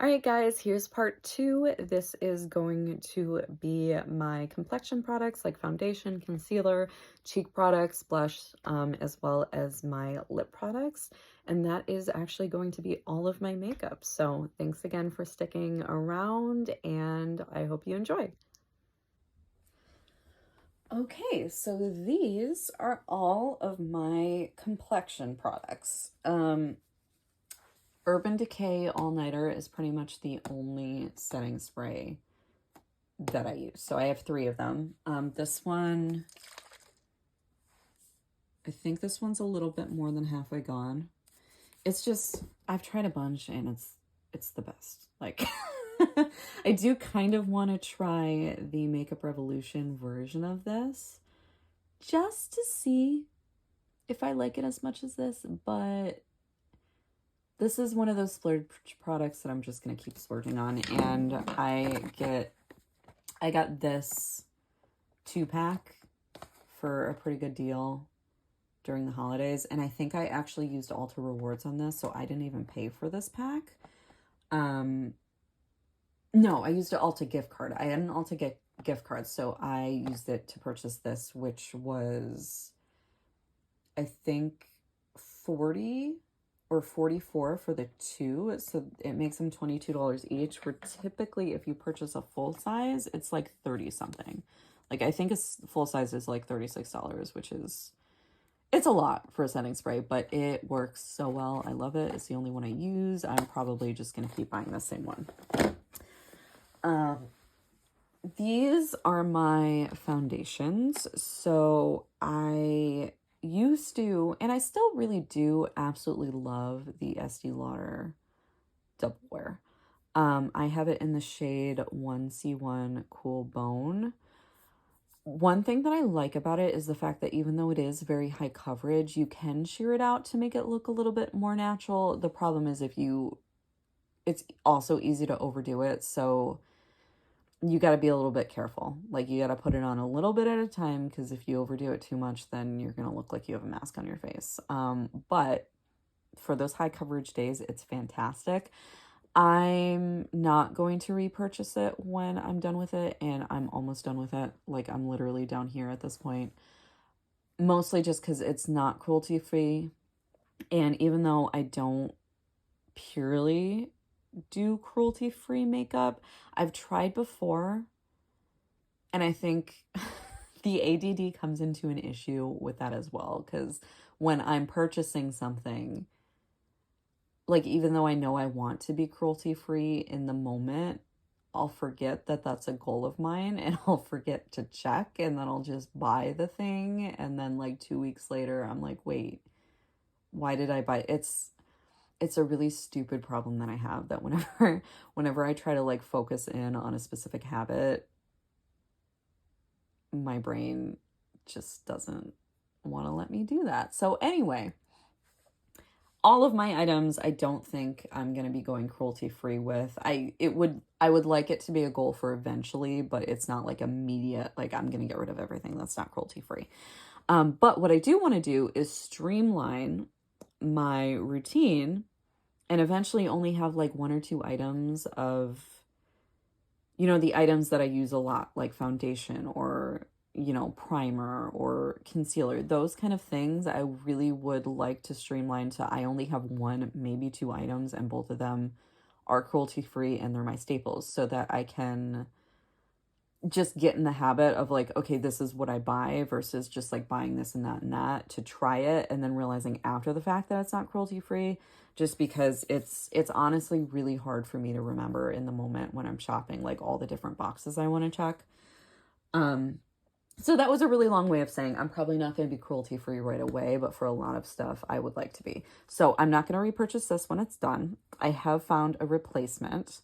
All right, guys, here's part two. This is going to be my complexion products like foundation, concealer, cheek products, blush, as well as my lip products. And that is actually going to be all of my makeup. So thanks again for sticking around, and I hope you enjoy. Okay, so these are all of my complexion products. Urban Decay All Nighter is pretty much the only setting spray that I use. So I have three of them. This one, I think this one's a little bit more than halfway gone. It's just, I've tried a bunch and it's the best. Like, I do kind of want to try the Makeup Revolution version of this just to see if I like it as much as this, but this is one of those splurge products that I'm just going to keep splurging on. And I got this 2-pack for a pretty good deal during the holidays. And I think I actually used Ulta Rewards on this, so I didn't even pay for this pack. No, I used an Ulta gift card. I had an Ulta gift card, so I used it to purchase this, which was, I think, 40 or 44 for the two, so it makes them $22 each, where typically if you purchase a full size it's like 30 something. Like, I think a full size is like $36, which is, it's a lot for a setting spray, but it works so well. I love it. It's the only one I use. I'm probably just gonna keep buying the same one. These are my foundations. So I used to, and I still really do absolutely love the Estee Lauder Double Wear. I have it in the shade 1C1 Cool Bone. One thing that I like about it is the fact that even though it is very high coverage, you can sheer it out to make it look a little bit more natural. The problem is it's also easy to overdo it. So you got to be a little bit careful. Like, you got to put it on a little bit at a time, because if you overdo it too much, then you're going to look like you have a mask on your face. But for those high coverage days, it's fantastic. I'm not going to repurchase it when I'm done with it, and I'm almost done with it. Like, I'm literally down here at this point. Mostly just because it's not cruelty free. And even though I don't purely do cruelty-free makeup, I've tried before, and I think the ADD comes into an issue with that as well, because when I'm purchasing something, like, even though I know I want to be cruelty-free in the moment, I'll forget that that's a goal of mine, and I'll forget to check, and then I'll just buy the thing, and then like 2 weeks later I'm like, wait, why did I buy it? It's a really stupid problem that I have, that whenever I try to like focus in on a specific habit, my brain just doesn't want to let me do that. So anyway, all of my items, I don't think I'm going to be going cruelty free with. I would like it to be a goal for eventually, but it's not like immediate, like I'm going to get rid of everything that's not cruelty free. But what I do want to do is streamline my routine and eventually only have like 1 or 2 items of, the items that I use a lot, like foundation or, primer or concealer, those kind of things. I really would like to streamline to, I only have 1, maybe 2 items, and both of them are cruelty free and they're my staples, so that I can just get in the habit of like, okay, this is what I buy, versus just like buying this and that to try it and then realizing after the fact that it's not cruelty free, just because it's honestly really hard for me to remember in the moment when I'm shopping, like all the different boxes I want to check. So that was a really long way of saying I'm probably not going to be cruelty free right away, but for a lot of stuff I would like to be. So I'm not going to repurchase this when it's done. I have found a replacement,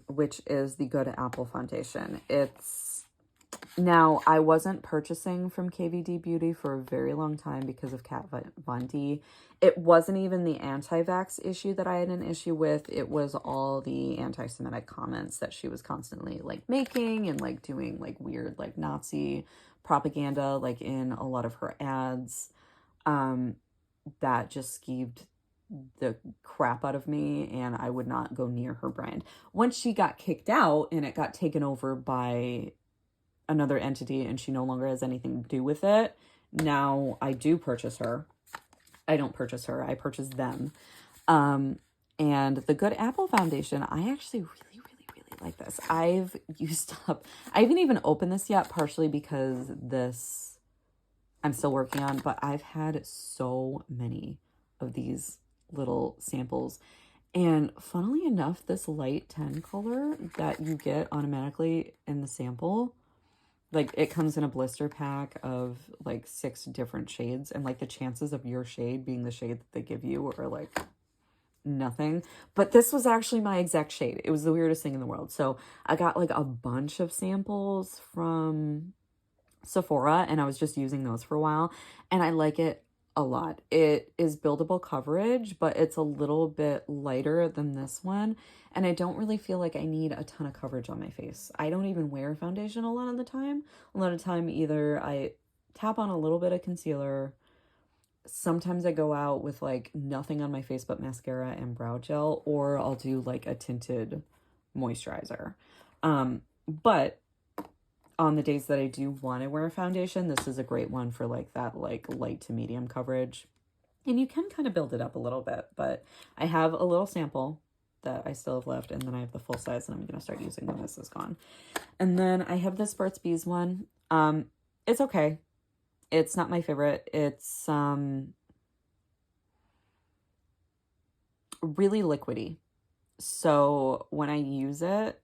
which is the Good Apple foundation. Now, I wasn't purchasing from KVD Beauty for a very long time because of Kat Von D. It wasn't even the anti-vax issue that I had an issue with. It was all the anti-Semitic comments that she was constantly like making, and like doing like weird like Nazi propaganda like in a lot of her ads. That just skeeved the crap out of me, and I would not go near her brand. Once she got kicked out and it got taken over by another entity and she no longer has anything to do with it, now I do purchase her. I don't purchase her, I purchase them. And the Good Apple foundation, I actually really like this. I've used up, I haven't even opened this yet, partially because this I'm still working on, but I've had so many of these little samples. And funnily enough, this light 10 color that you get automatically in the sample, like it comes in a blister pack of like 6 different shades, and like the chances of your shade being the shade that they give you are like nothing. But this was actually my exact shade. It was the weirdest thing in the world. So I got like a bunch of samples from Sephora, and I was just using those for a while, and I like it a lot. It is buildable coverage, but it's a little bit lighter than this one, and I don't really feel like I need a ton of coverage on my face. I don't even wear foundation a lot of the time. A lot of the time, either I tap on a little bit of concealer. Sometimes I go out with like nothing on my face but mascara and brow gel, or I'll do like a tinted moisturizer. But on the days that I do want to wear a foundation, this is a great one for like that like light to medium coverage. And you can kind of build it up a little bit, but I have a little sample that I still have left, and then I have the full size, and I'm going to start using when this is gone. And then I have this Burt's Bees one. It's okay. It's not my favorite. It's really liquidy. So when I use it,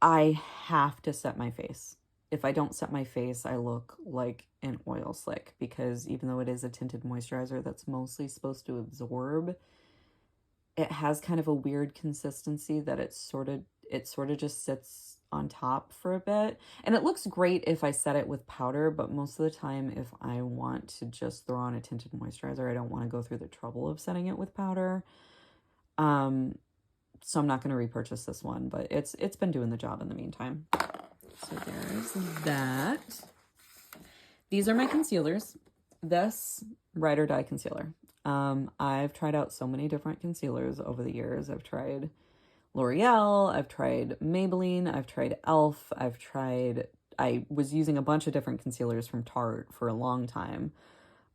I have to set my face. If I don't set my face, I look like an oil slick, because even though it is a tinted moisturizer that's mostly supposed to absorb, it has kind of a weird consistency that it sort of just sits on top for a bit. And it looks great if I set it with powder, but most of the time if I want to just throw on a tinted moisturizer, I don't want to go through the trouble of setting it with powder. So I'm not going to repurchase this one, but it's been doing the job in the meantime. So there's that. These are my concealers. This Ride or Die concealer. I've tried out so many different concealers over the years. I've tried L'Oreal, I've tried Maybelline, I've tried e.l.f., I was using a bunch of different concealers from Tarte for a long time.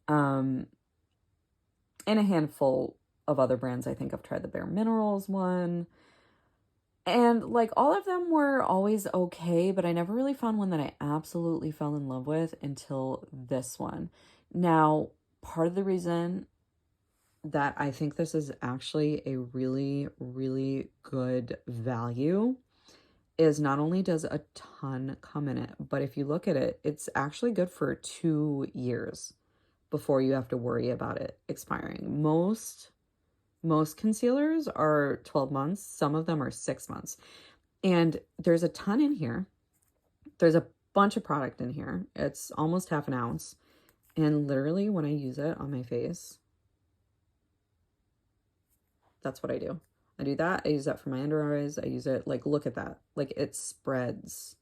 And a handful of other brands. I think I've tried the Bare Minerals one. And like all of them were always okay, but I never really found one that I absolutely fell in love with until this one. Now, part of the reason that I think this is actually a really good value is not only does a ton come in it, but if you look at it, it's actually good for 2 years before you have to worry about it expiring. Most concealers are 12 months. Some of them are 6 months. And there's a ton in here. There's a bunch of product in here. It's almost half an ounce. And literally when I use it on my face, that's what I do. I do that. I use that for my under eyes. I use it, like, look at that. Like, it spreads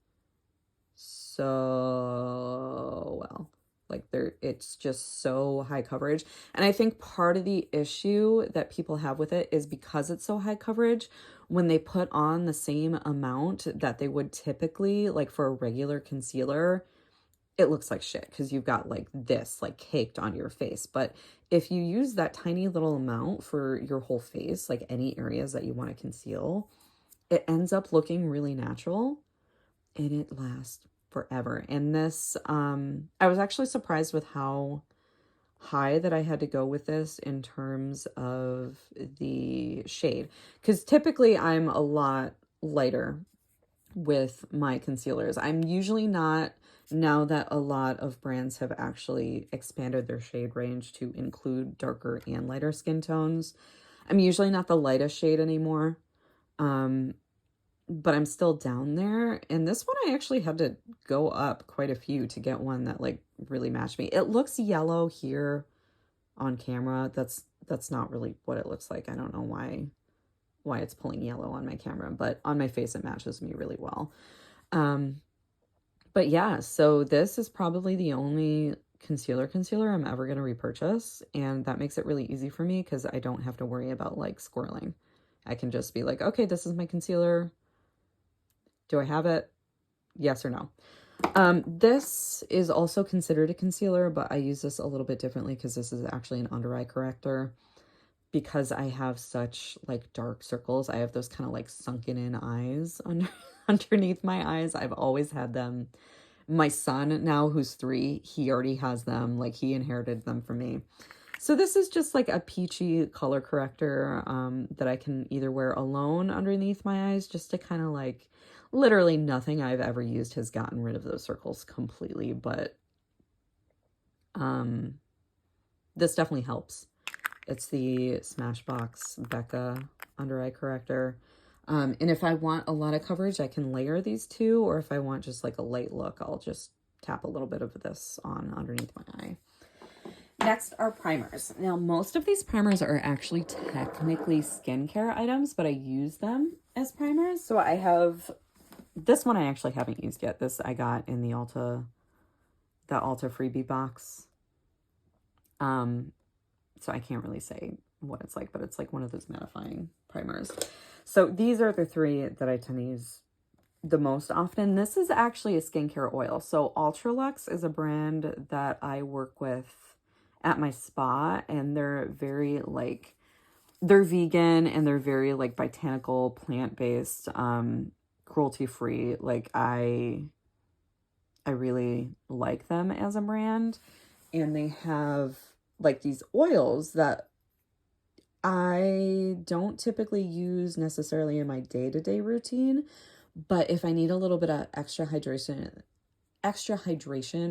so well. Like, it's just so high coverage. And I think part of the issue that people have with it is because it's so high coverage, when they put on the same amount that they would typically, like for a regular concealer, it looks like shit because you've got like this like caked on your face. But if you use that tiny little amount for your whole face, like any areas that you want to conceal, it ends up looking really natural and it lasts forever. And this, I was actually surprised with how high that I had to go with this in terms of the shade, because typically I'm a lot lighter with my concealers. I'm usually not, now that a lot of brands have actually expanded their shade range to include darker and lighter skin tones, I'm usually not the lightest shade anymore. But I'm still down there. And this one I actually had to go up quite a few to get one that like really matched me. It looks yellow here on camera. That's not really what it looks like. I don't know why it's pulling yellow on my camera, but on my face it matches me really well. But yeah, so this is probably the only concealer I'm ever going to repurchase. And that makes it really easy for me because I don't have to worry about like squirreling. I can just be like, okay, this is my concealer. Do I have it? Yes or no? This is also considered a concealer, but I use this a little bit differently because this is actually an under eye corrector. Because I have such like dark circles, I have those kind of like sunken in eyes underneath my eyes. I've always had them. My son now, who's 3, he already has them. Like he inherited them from me. So this is just like a peachy color corrector that I can either wear alone underneath my eyes just to kind of like, literally nothing I've ever used has gotten rid of those circles completely, but this definitely helps. It's the Smashbox Becca under eye corrector. And if I want a lot of coverage, I can layer these two, or if I want just like a light look, I'll just tap a little bit of this on underneath my eye. Next are primers. Now, most of these primers are actually technically skincare items, but I use them as primers. So I have this one I actually haven't used yet. This I got in the Ulta freebie box. So I can't really say what it's like, but it's like one of those mattifying primers. So these are the 3 that I tend to use the most often. This is actually a skincare oil. So Ultralux is a brand that I work with at my spa, and they're very like, they're vegan and they're very like botanical, plant-based, cruelty-free. Like I really like them as a brand, and they have like these oils that I don't typically use necessarily in my day-to-day routine, but if I need a little bit of extra hydration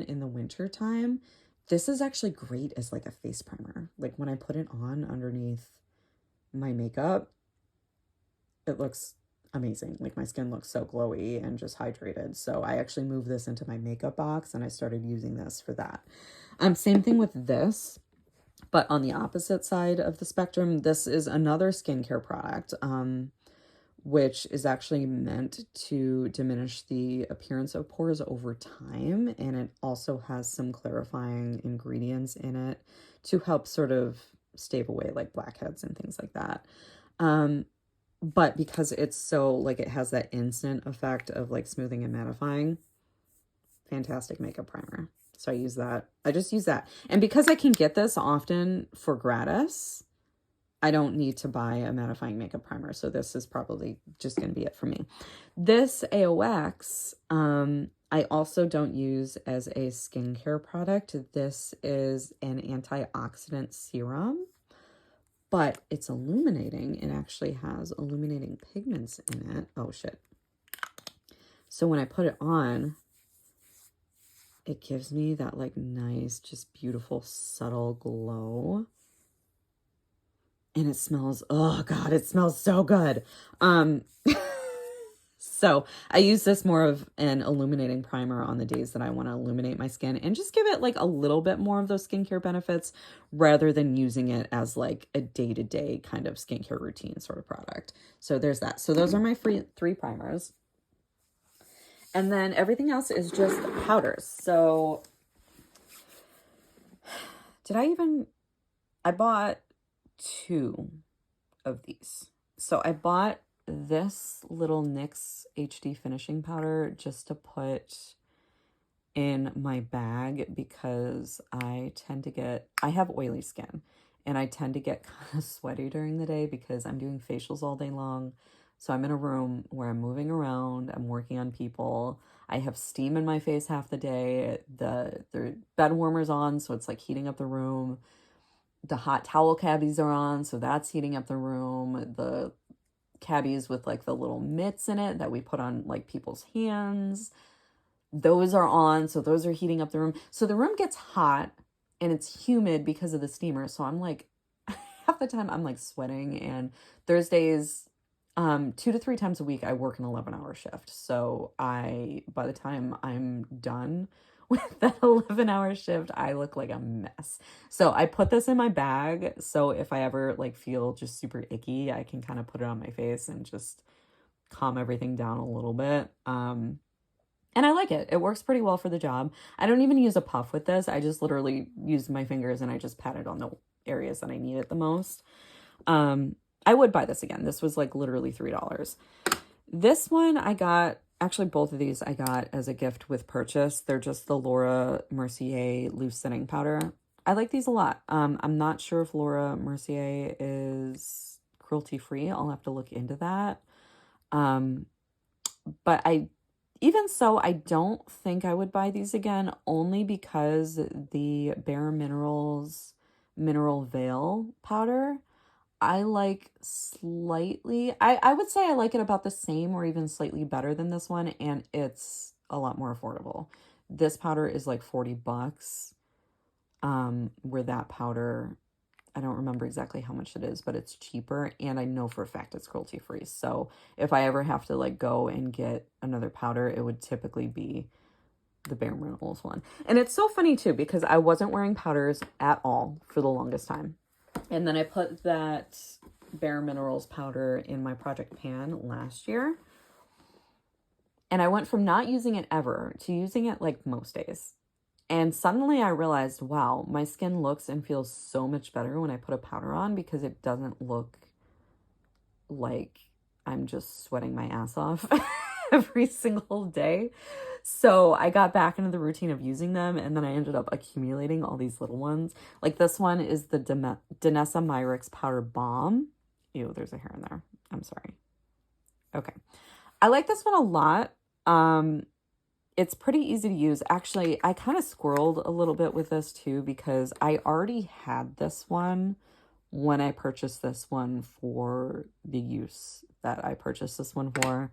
in the winter time, this is actually great as like a face primer. Like when I put it on underneath my makeup, it looks amazing. Like my skin looks so glowy and just hydrated. So I actually moved this into my makeup box and I started using this for that. Same thing with this. But on the opposite side of the spectrum, this is another skincare product, which is actually meant to diminish the appearance of pores over time. And it also has some clarifying ingredients in it to help sort of stave away like blackheads and things like that. But because it's so like, it has that instant effect of like smoothing and mattifying, fantastic makeup primer. So I use that. I just use that. And because I can get this often for gratis, I don't need to buy a mattifying makeup primer. So this is probably just going to be it for me. This AOX, I also don't use as a skincare product. This is an antioxidant serum, but it's illuminating. It actually has illuminating pigments in it. Oh, shit. So when I put it on, it gives me that like nice, just beautiful, subtle glow. And it smells, oh God, it smells so good. So I use this more of an illuminating primer on the days that I want to illuminate my skin and just give it like a little bit more of those skincare benefits rather than using it as like a day-to-day kind of skincare routine sort of product. So there's that. So those are my 3 primers. And then everything else is just powders. So I bought 2 of these. So I bought this little NYX HD finishing powder just to put in my bag because I have oily skin and I tend to get kind of sweaty during the day because I'm doing facials all day long. So I'm in a room where I'm moving around, I'm working on people. I have steam in my face half the day. The bed warmer's on, so it's like heating up the room. The hot towel cabbies are on, so that's heating up the room. The cabbies with like the little mitts in it that we put on like people's hands, those are on, so those are heating up the room. So the room gets hot and it's humid because of the steamer. So I'm like, half the time I'm like sweating. And Thursdays, 2 to 3 times a week, I work an 11-hour shift. So by the time I'm done with that 11-hour shift, I look like a mess. So I put this in my bag. So if I ever like feel just super icky, I can kind of put it on my face and just calm everything down a little bit. And I like it. It works pretty well for the job. I don't even use a puff with this. I just literally use my fingers and I just pat it on the areas that I need it the most. I would buy this again. This was like literally $3. This one I got, actually both of these I got as a gift with purchase. They're just the Laura Mercier loose setting powder. I like these a lot. I'm not sure if Laura Mercier is cruelty free. I'll have to look into that. But even so, I don't think I would buy these again, only because the Bare Minerals Mineral Veil powder, I like slightly, I would say I like it about the same or even slightly better than this one, and it's a lot more affordable. This powder is like $40, where that powder, I don't remember exactly how much it is, but it's cheaper, and I know for a fact it's cruelty free. So if I ever have to like go and get another powder, it would typically be the Bare Minerals one. And it's so funny too, because I wasn't wearing powders at all for the longest time. And then I put that Bare Minerals powder in my project pan last year. And I went from not using it ever to using it like most days. And suddenly I realized, wow, my skin looks and feels so much better when I put a powder on, because it doesn't look like I'm just sweating my ass off every single day. So I got back into the routine of using them, and then I ended up accumulating all these little ones. Like this one is the Danessa Myricks Powder Balm. Ew, there's a hair in there. I'm sorry. Okay. I like this one a lot. It's pretty easy to use. Actually, I kind of squirreled a little bit with this too, because I already had this one when I purchased this one for the use that I purchased this one for.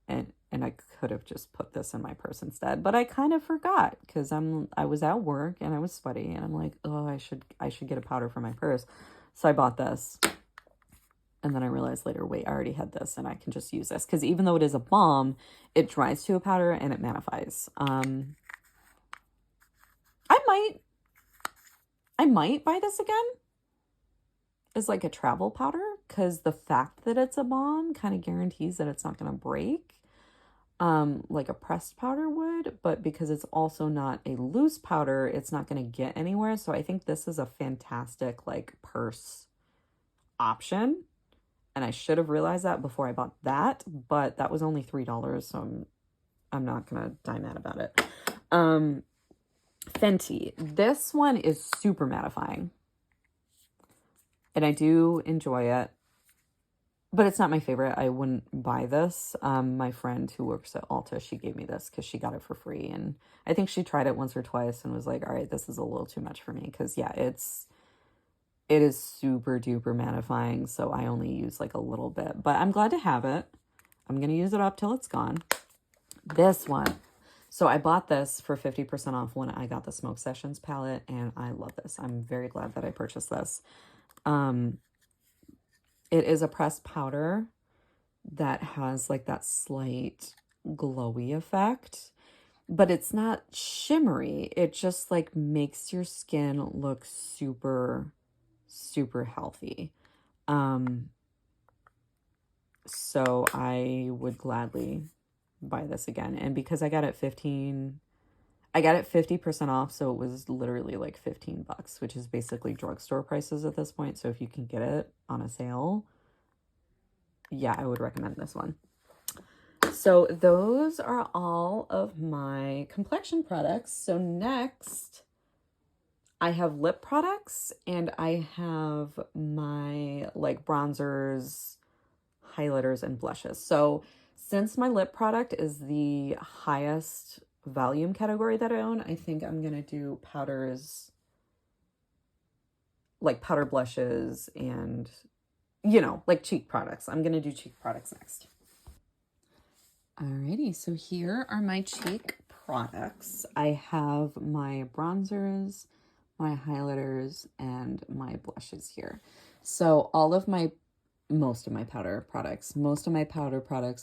And I could have just put this in my purse instead, but I kind of forgot because I was at work and I was sweaty, and I'm like, oh, I should get a powder for my purse. So I bought this. And then I realized later, wait, I already had this and I can just use this. Because even though it is a balm, it dries to a powder and it mattifies. I might buy this again as like a travel powder, because the fact that it's a balm kind of guarantees that it's not going to break. Like a pressed powder would, but because it's also not a loose powder, it's not going to get anywhere. So I think this is a fantastic like purse option. And I should have realized that before I bought that, but that was only $3, so I'm not gonna die mad about it. Fenty. This one is super mattifying, and I do enjoy it, but it's not my favorite. I wouldn't buy this. My friend who works at Ulta, she gave me this because she got it for free, and I think she tried it once or twice and was like, all right, this is a little too much for me, because yeah, it is super duper mattifying, so I only use like a little bit, but I'm glad to have it. I'm going to use it up till it's gone. This one. So I bought this for 50% off when I got the Smoke Sessions palette, and I love this. I'm very glad that I purchased this. It is a pressed powder that has like that slight glowy effect, but it's not shimmery. It just like makes your skin look super healthy. So I would gladly buy this again. And because I got it 50% off, so it was literally like $15, which is basically drugstore prices at this point. So if you can get it on a sale, yeah, I would recommend this one. So those are all of my complexion products. So next, I have lip products, and I have my like bronzers, highlighters, and blushes. So since my lip product is the highest volume category that I own, I think I'm going to do powders, like powder blushes, and, you know, like cheek products. I'm going to do cheek products next. Alrighty, so here are my cheek products. I have my bronzers, my highlighters, and my blushes here. So most of my powder products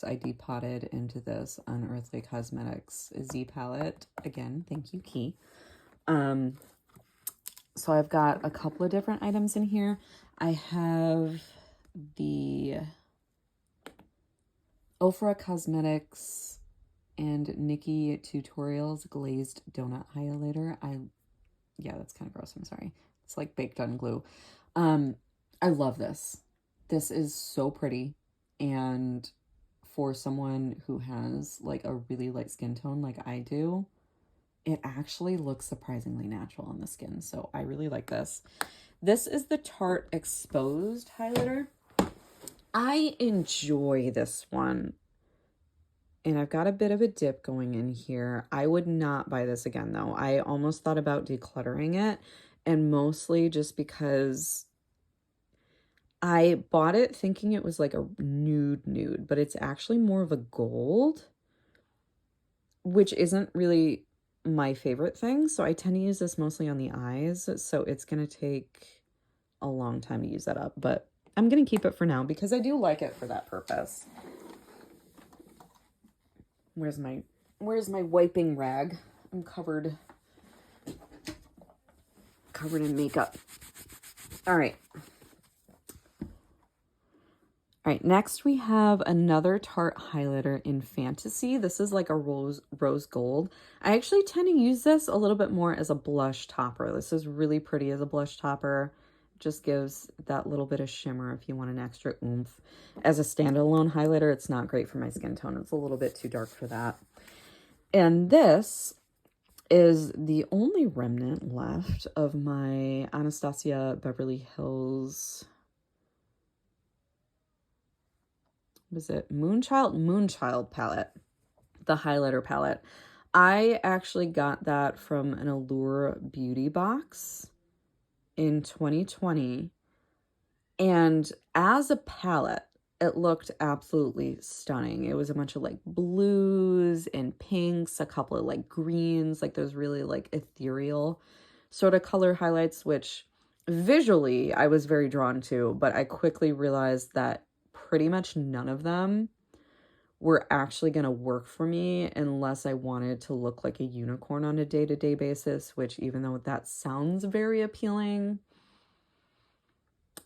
I depotted into this Unearthly Cosmetics Z palette. Again, thank you, Key. So I've got a couple of different items in here. I have the Ofra Cosmetics and Nikki Tutorials Glazed Donut Highlighter. Yeah, that's kind of gross. I'm sorry. It's like baked on glue. I love this. This is so pretty. And for someone who has like a really light skin tone like I do, it actually looks surprisingly natural on the skin. So I really like this. This is the Tarte Exposed Highlighter. I enjoy this one. And I've got a bit of a dip going in here. I would not buy this again, though. I almost thought about decluttering it, and mostly just because I bought it thinking it was like a nude, but it's actually more of a gold, which isn't really my favorite thing. So I tend to use this mostly on the eyes. So it's going to take a long time to use that up, but I'm going to keep it for now because I do like it for that purpose. Where's my wiping rag? I'm covered in makeup. All right. Next we have another Tarte highlighter in Fantasy. This is like a rose gold. I actually tend to use this a little bit more as a blush topper. This is really pretty as a blush topper. Just gives that little bit of shimmer if you want an extra oomph. As a standalone highlighter, it's not great for my skin tone. It's a little bit too dark for that. And this is the only remnant left of my Anastasia Beverly Hills, was it Moonchild palette, the highlighter palette. I actually got that from an Allure beauty box in 2020, and as a palette it looked absolutely stunning. It was a bunch of like blues and pinks, a couple of like greens, like those really like ethereal sort of color highlights, which visually I was very drawn to, but I quickly realized that pretty much none of them were actually going to work for me unless I wanted to look like a unicorn on a day-to-day basis, which even though that sounds very appealing,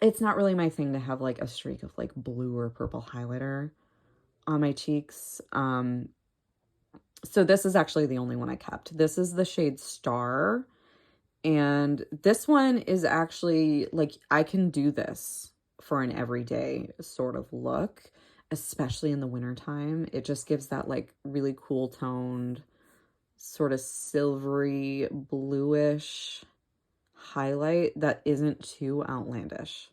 it's not really my thing to have like a streak of like blue or purple highlighter on my cheeks. So this is actually the only one I kept. This is the shade Star. And this one is actually like, I can do this for an everyday sort of look, especially in the wintertime. It just gives that like really cool toned, sort of silvery, bluish highlight that isn't too outlandish.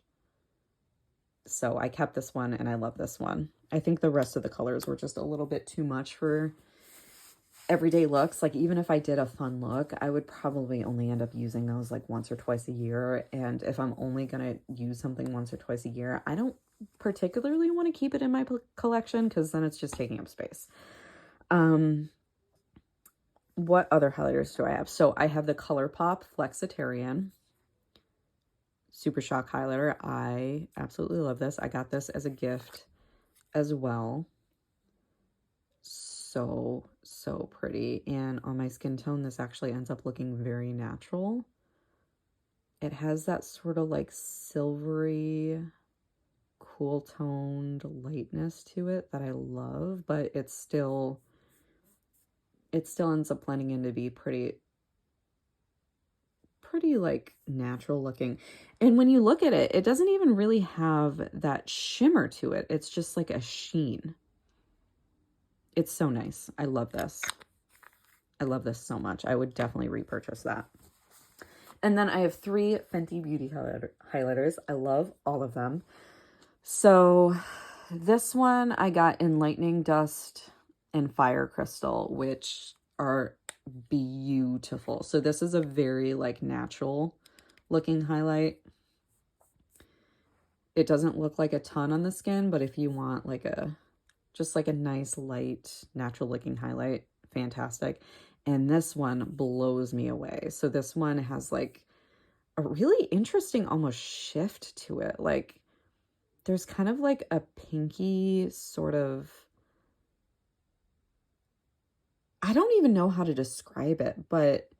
So I kept this one and I love this one. I think the rest of the colors were just a little bit too much for everyday looks. Like even if I did a fun look, I would probably only end up using those like once or twice a year. And if I'm only gonna use something once or twice a year, I don't particularly want to keep it in my collection because then it's just taking up space. What other highlighters do I have? So I have the ColourPop Flexitarian Super Shock highlighter. I absolutely love this. I got this as a gift as well. So pretty. And on my skin tone, this actually ends up looking very natural. It has that sort of like silvery, cool toned lightness to it that I love, but it still ends up blending in to be pretty like natural looking. And when you look at it, it doesn't even really have that shimmer to it. It's just like a sheen. It's so nice. I love this. I love this so much. I would definitely repurchase that. And then I have 3 Fenty Beauty highlighters. I love all of them. So this one I got in Lightning Dust and Fire Crystal, which are beautiful. So this is a very like natural looking highlight. It doesn't look like a ton on the skin, but if you want like just like a nice light natural looking highlight, fantastic. And this one blows me away. So this one has like a really interesting almost shift to it. Like there's kind of like a pinky sort of, I don't even know how to describe it, but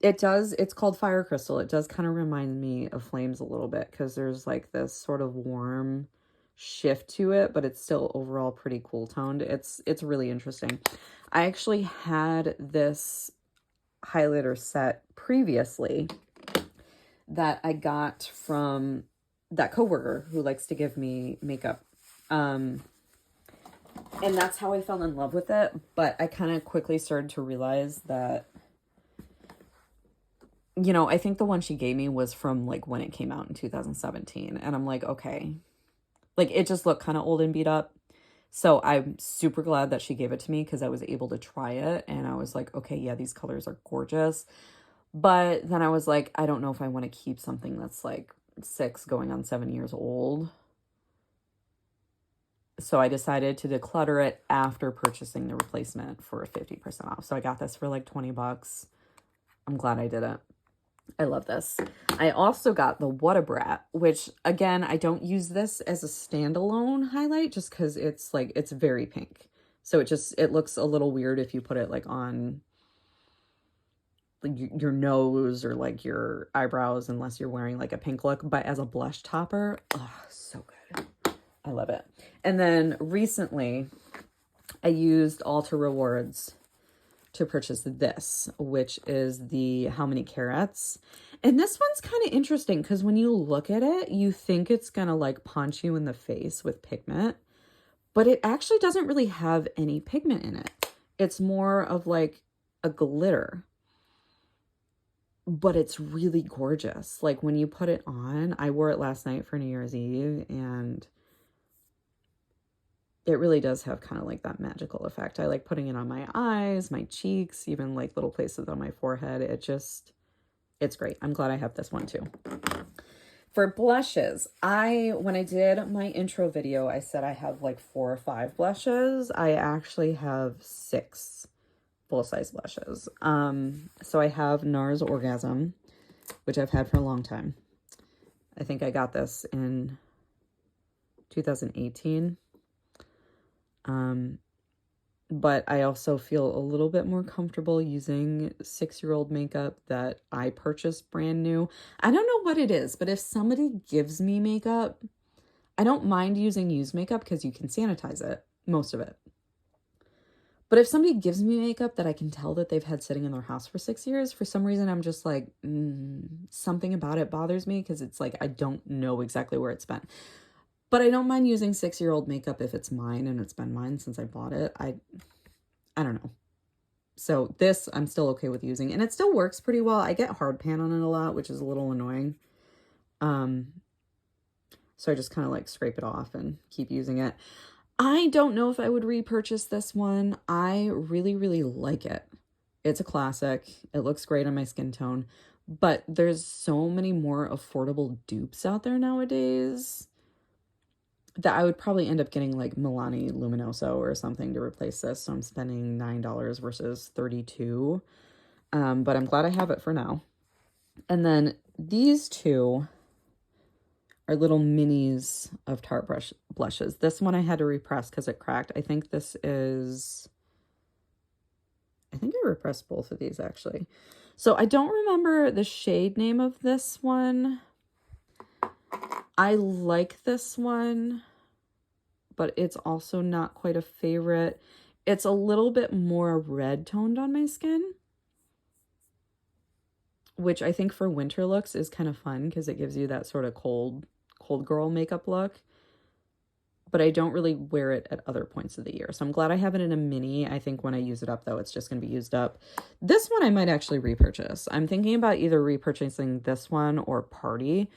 it's called Fire Crystal. It does kind of remind me of Flames a little bit because there's like this sort of warm shift to it, but it's still overall pretty cool toned. It's really interesting. I actually had this highlighter set previously that I got from that coworker who likes to give me makeup. And that's how I fell in love with it. But I kind of quickly started to realize that, you know, I think the one she gave me was from like when it came out in 2017. And I'm like, okay, like it just looked kind of old and beat up. So I'm super glad that she gave it to me because I was able to try it. And I was like, okay, yeah, these colors are gorgeous. But then I was like, I don't know if I want to keep something that's like 6 going on 7 years old. So I decided to declutter it after purchasing the replacement for 50% off. So I got this for like 20 bucks. I'm glad I did it. I love this. I also got the What a Brat, which again, I don't use this as a standalone highlight just because it's like, it's very pink. So it looks a little weird if you put it like on like your nose or like your eyebrows, unless you're wearing like a pink look. But as a blush topper, oh, so good. I love it. And then recently I used Ulta Rewards to purchase this, which is the How Many Carats. And this one's kind of interesting because when you look at it, you think it's gonna like punch you in the face with pigment, but it actually doesn't really have any pigment in it. It's more of like a glitter, but it's really gorgeous. Like when you put it on, I wore it last night for New Year's Eve, and it really does have kind of like that magical effect. I like putting it on my eyes, my cheeks, even like little places on my forehead. It's great. I'm glad I have this one too. For blushes, when I did my intro video, I said I have like 4 or 5 blushes. I actually have 6 full-size blushes. So I have NARS Orgasm, which I've had for a long time. I think I got this in 2018. But I also feel a little bit more comfortable using 6-year-old makeup that I purchased brand new. I don't know what it is, but if somebody gives me makeup, I don't mind using used makeup because you can sanitize it, most of it. But if somebody gives me makeup that I can tell that they've had sitting in their house for 6 years, for some reason, I'm just like, something about it bothers me because it's like, I don't know exactly where it's been. But I don't mind using 6-year-old makeup if it's mine and it's been mine since I bought it. I don't know. So this I'm still okay with using, and it still works pretty well. I get hard pan on it a lot, which is a little annoying. So I just kind of like scrape it off and keep using it. I don't know if I would repurchase this one. I really, really like it. It's a classic. It looks great on my skin tone, but there's so many more affordable dupes out there nowadays that I would probably end up getting like Milani Luminoso or something to replace this. So I'm spending $9 versus $32. But I'm glad I have it for now. And then these two are little minis of Tarte blushes. This one I had to repress because it cracked. I think I repressed both of these actually. So I don't remember the shade name of this one. I like this one, but it's also not quite a favorite. It's a little bit more red toned on my skin, which I think for winter looks is kind of fun because it gives you that sort of cold girl makeup look. But I don't really wear it at other points of the year. So I'm glad I have it in a mini. I think when I use it up, though, it's just going to be used up. This one I might actually repurchase. I'm thinking about either repurchasing this one or Party.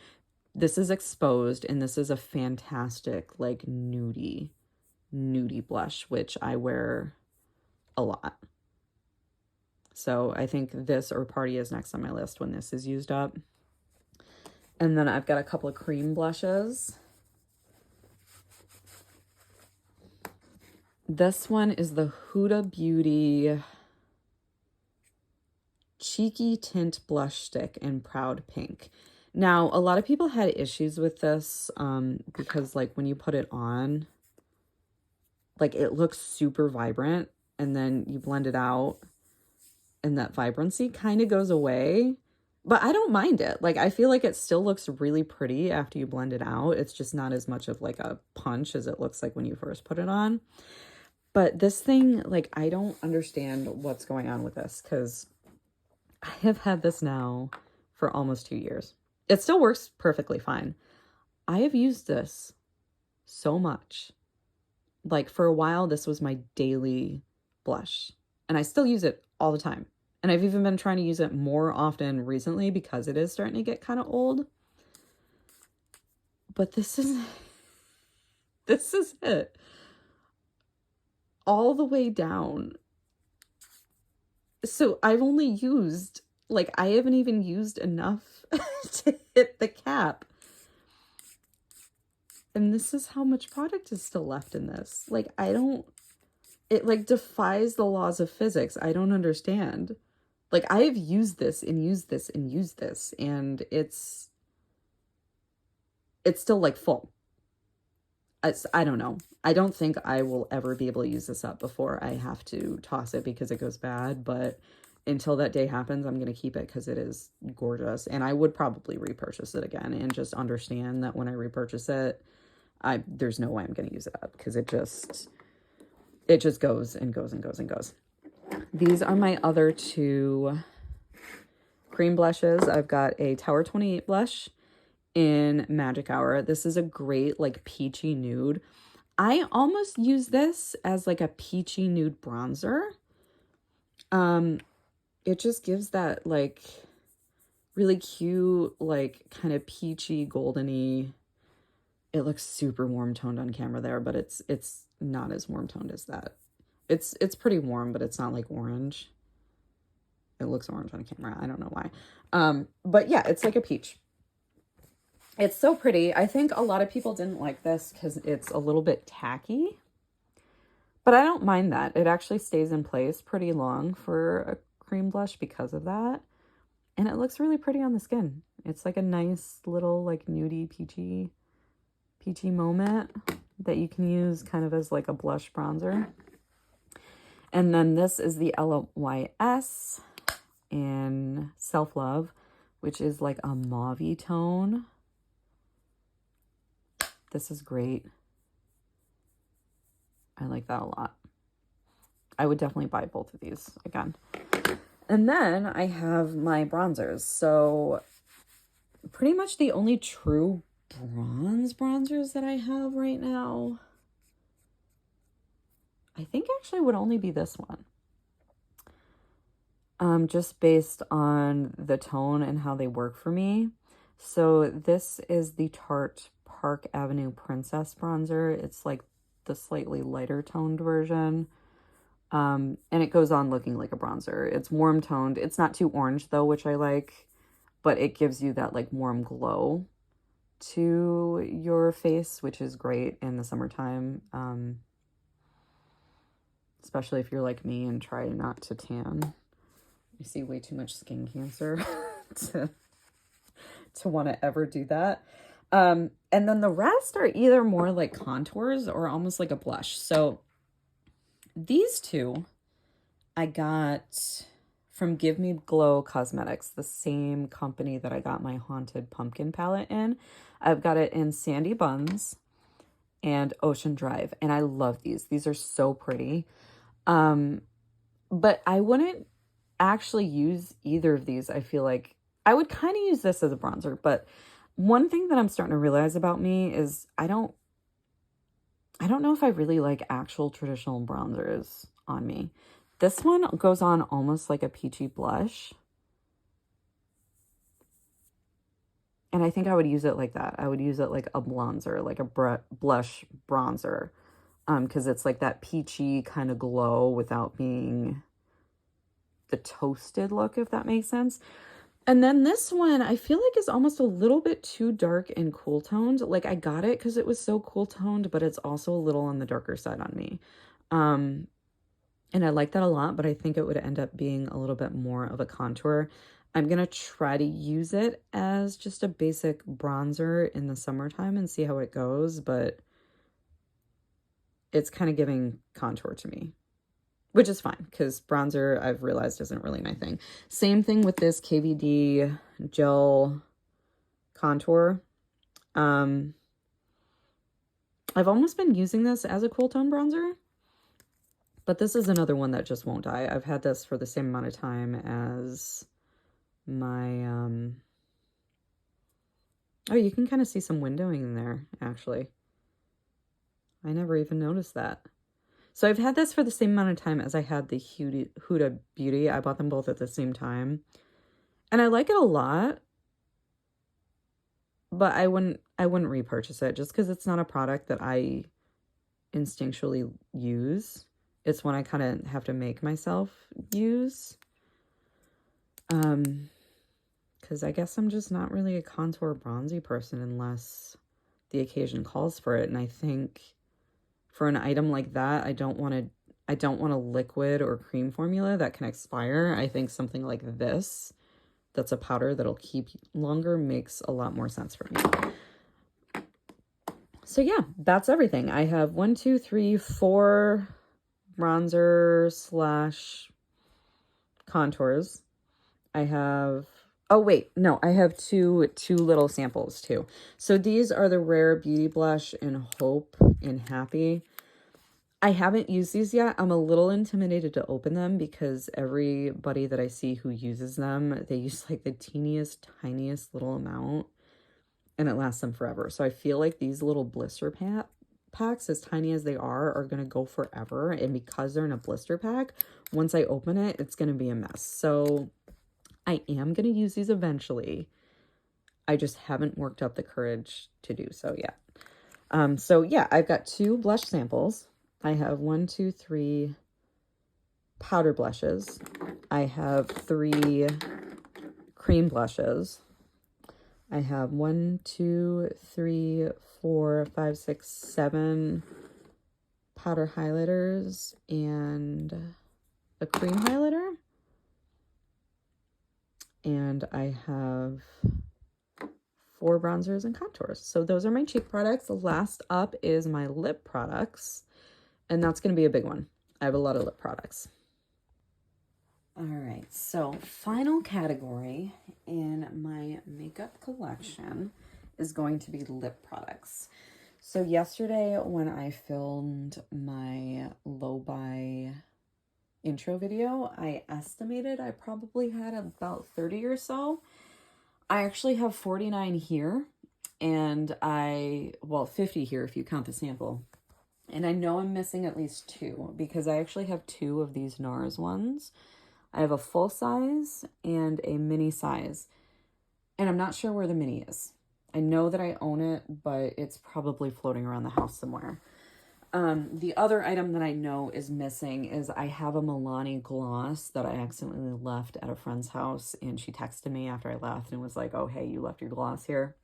This is Exposed, and this is a fantastic, like, nudie blush, which I wear a lot. So I think this or Party is next on my list when this is used up. And then I've got a couple of cream blushes. This one is the Huda Beauty Cheeky Tint Blush Stick in Proud Pink. Now, a lot of people had issues with this because, like, when you put it on, like, it looks super vibrant, and then you blend it out, and that vibrancy kind of goes away. But I don't mind it. Like, I feel like it still looks really pretty after you blend it out. It's just not as much of, like, a punch as it looks like when you first put it on. But this thing, like, I don't understand what's going on with this because I have had this now for almost 2 years. It still works perfectly fine. I have used this so much. Like, for a while, this was my daily blush. And I still use it all the time. And I've even been trying to use it more often recently because it is starting to get kind of old. But this is it. All the way down. So I've only used, like, I haven't even used enough to hit the cap. And this is how much product is still left in this. Like, it like defies the laws of physics. I don't understand. Like, I have used this and used this and used this, and it's still like full. I don't know. I don't think I will ever be able to use this up before I have to toss it because it goes bad. But until that day happens, I'm going to keep it because it is gorgeous. And I would probably repurchase it again and just understand that when I repurchase it, there's no way I'm going to use it up because it just goes and goes and goes and goes. These are my other two cream blushes. I've got a Tower 28 blush in Magic Hour. This is a great like peachy nude. I almost use this as like a peachy nude bronzer. It just gives that like really cute, like kind of peachy, goldeny. It looks super warm toned on camera there, but it's not as warm toned as that. It's pretty warm, but it's not like orange. It looks orange on camera. I don't know why. But yeah, it's like a peach. It's so pretty. I think a lot of people didn't like this because it's a little bit tacky. But I don't mind that. It actually stays in place pretty long for a cream blush because of that. And it looks really pretty on the skin. It's like a nice little like nudie peachy moment that you can use kind of as like a blush bronzer. And then this is the LYS in Self Love, which is like a mauve-y tone. This is great. I like that a lot. I would definitely buy both of these again. And then I have my bronzers. So pretty much the only true bronzers that I have right now, I think actually would only be this one. Just based on the tone and how they work for me. So this is the Tarte Park Avenue Princess bronzer. It's like the slightly lighter toned version. And it goes on looking like a bronzer. It's warm toned. It's not too orange though, which I like, but it gives you that like warm glow to your face, which is great in the summertime. Especially if you're like me and try not to tan. I see way too much skin cancer to want to ever do that. And then the rest are either more like contours or almost like a blush. So these two I got from Give Me Glow Cosmetics, the same company that I got my Haunted Pumpkin palette in. I've got it in Sandy Buns and Ocean Drive, and I love these. These are so pretty. But I wouldn't actually use either of these. I feel like I would kind of use this as a bronzer, but one thing that I'm starting to realize about me is I don't know if I really like actual traditional bronzers on me. This one goes on almost like a peachy blush. And I think I would use it like that. I would use it like a bronzer, like a blush bronzer. Because it's like that peachy kind of glow without being the toasted look, if that makes sense. And then this one, I feel like is almost a little bit too dark and cool toned. Like I got it because it was so cool toned, but it's also a little on the darker side on me. And I like that a lot, but I think it would end up being a little bit more of a contour. I'm going to try to use it as just a basic bronzer in the summertime and see how it goes, but it's kind of giving contour to me, which is fine because bronzer I've realized isn't really my thing. Same thing with this KVD gel contour. I've almost been using this as a cool tone bronzer. But this is another one that just won't die. I've had this for the same amount of time as my, oh, you can kind of see some windowing in there, actually. I never even noticed that. So I've had this for the same amount of time as I had the Huda Beauty. I bought them both at the same time. And I like it a lot, but I wouldn't repurchase it just because it's not a product that I instinctually use. It's one I kind of have to make myself use. Because I guess I'm just not really a contour bronzy person unless the occasion calls for it. And I think for an item like that, I don't want a liquid or cream formula that can expire. I think something like this, that's a powder that'll keep longer, makes a lot more sense for me. So yeah, that's everything. I have 1, 2, 3, 4 bronzer / contours. I have, oh wait, no, I have two little samples too. So these are the Rare Beauty Blush in Hope and Happy. I haven't used these yet. I'm a little intimidated to open them because everybody that I see who uses them, they use like the teeniest, tiniest little amount and it lasts them forever. So I feel like these little blister packs, as tiny as they are going to go forever. And because they're in a blister pack, once I open it, it's going to be a mess. So I am going to use these eventually. I just haven't worked up the courage to do so yet. So yeah, I've got 2 blush samples. I have 1, 2, 3 powder blushes. I have 3 cream blushes. I have 1, 2, 3, 4, 5, 6, 7 powder highlighters and a cream highlighter. And I have 4 bronzers and contours. So those are my cheek products. Last up is my lip products. And that's going to be a big one. I have a lot of lip products. All right, so final category in my makeup collection is going to be lip products. So yesterday when I filmed my low buy intro video, I estimated I probably had about 30 or so. I actually have 49 here and 50 here if you count the sample. And I know I'm missing at least 2 because I actually have 2 of these NARS ones. I have a full size and a mini size. And I'm not sure where the mini is. I know that I own it, but it's probably floating around the house somewhere. The other item that I know is missing is I have a Milani gloss that I accidentally left at a friend's house. And she texted me after I left and was like, oh, hey, you left your gloss here.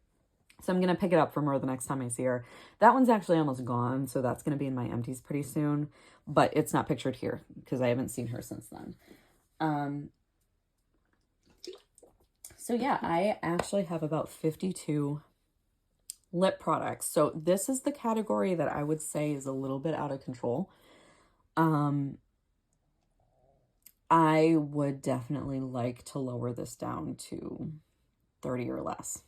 So I'm going to pick it up from her the next time I see her. That one's actually almost gone, so that's going to be in my empties pretty soon. But it's not pictured here because I haven't seen her since then. So yeah, I actually have about 52 lip products. So this is the category that I would say is a little bit out of control. I would definitely like to lower this down to 30 or less.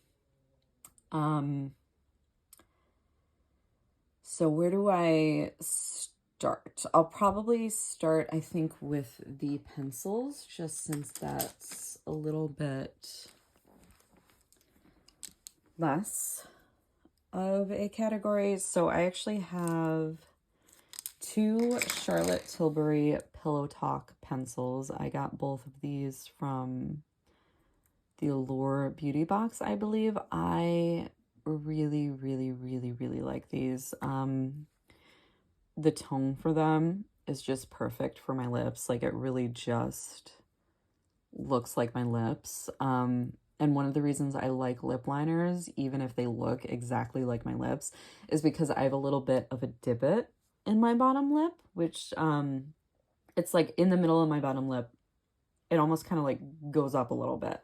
So where do I start? I'll probably start, I think, with the pencils, just since that's a little bit less of a category. So I actually have 2 Charlotte Tilbury Pillow Talk pencils. I got both of these from the Allure Beauty Box, I believe. I really, really, really, really like these. The tone for them is just perfect for my lips. Like, it really just looks like my lips. And one of the reasons I like lip liners, even if they look exactly like my lips, is because I have a little bit of a divot in my bottom lip, which it's like in the middle of my bottom lip. It almost kind of like goes up a little bit.